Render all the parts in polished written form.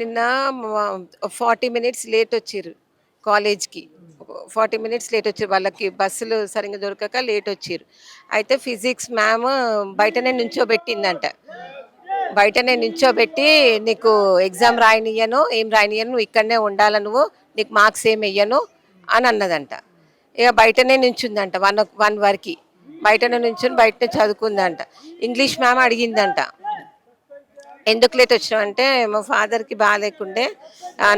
నిన్న 40 minutes late వచ్చిర్రు కాలేజ్‌కి. 40 మినిట్స్ లేట్ వచ్చిర్రు. వాళ్ళకి బస్సులు సరింగా దొరకక లేట్ వచ్చిర్రు. అయితే ఫిజిక్స్ మ్యామ్ బయటనే నించోబెట్టిందంట. బయటనే నించోబెట్టి, "నీకు ఎగ్జామ్ రాయనియ్యను, ఏం రాయనియ్యను. నువ్వు ఇక్కడనే ఉండాల నువ్వు. నీకు మార్క్స్ ఏమి ఎయ్యను" అని అన్నదంట. ఇక బయటనే నించుందంట 1 వరకి. బయటనే నించొని బయటనే చదువుకుందంట. ఇంగ్లీష్ మ్యామ్ అడిగిందంట, ఎందుకు లేట్ వచ్చినావంటే, మా ఫాదర్కి బాగాలేకుండే,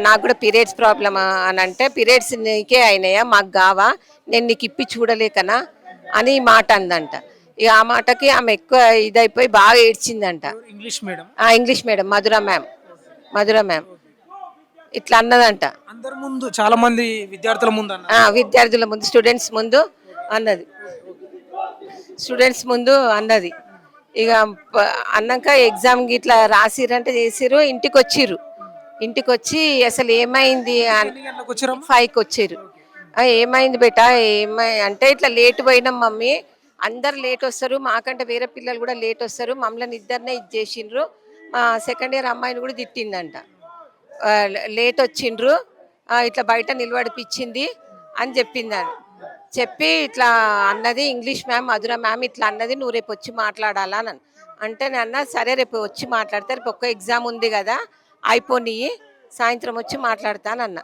నాకు కూడా పీరియడ్స్ ప్రాబ్లమా అని అంటే, పీరియడ్స్ నీకే అయినాయా, మాకు కావా, నేను నీకు ఇప్పి చూడలేకనా అని ఈ మాట అందంట. ఇక ఆ మాటకి ఆమె ఎక్కువ ఇదైపోయి బాగా ఏడ్చిందంట. English madam. English madam Madhura ma'am ఇట్లా అన్నదంట. అందరి ముందు చాలా మంది విద్యార్థుల ముందు అన్నారు. విద్యార్థుల ముందు, స్టూడెంట్స్ ముందు అన్నది. స్టూడెంట్స్ ముందు అన్నది. ఇక అన్నాక ఎగ్జామ్ ఇట్లా రాసిరంటే చేసిర్రు, ఇంటికి వచ్చిర్రు. ఇంటికి వచ్చి అసలు ఏమైంది అని ఎన్ని గంటలకు వచ్చారమ్మా? 5కి వచ్చిర్రు. ఏమైంది బేటా, అంటే ఇట్లా లేట్ పోయినాం మమ్మీ, అందరు లేట్ వస్తారు, మాకంటే వేరే పిల్లలు కూడా లేట్ వస్తారు, మమ్మల్ని ఇద్దరినే ఇది చేసిండ్రు, సెకండ్ ఇయర్ అమ్మాయిని కూడా తిట్టిందంట. లేట్ వచ్చిండ్రు, ఇట్లా బయట నిలబడిపించింది అని చెప్పిందని చెప్పి ఇట్లా అన్నది. ఇంగ్లీష్ మ్యామ్ మధుర మ్యామ్ ఇట్లా అన్నది, నువ్వు రేపు వచ్చి మాట్లాడాలా అని అంటే, నేను అన్నా సరే రేపు వచ్చి మాట్లాడతా, రేపు ఒక్క ఎగ్జామ్ ఉంది కదా అయిపోయి సాయంత్రం వచ్చి మాట్లాడతానన్న.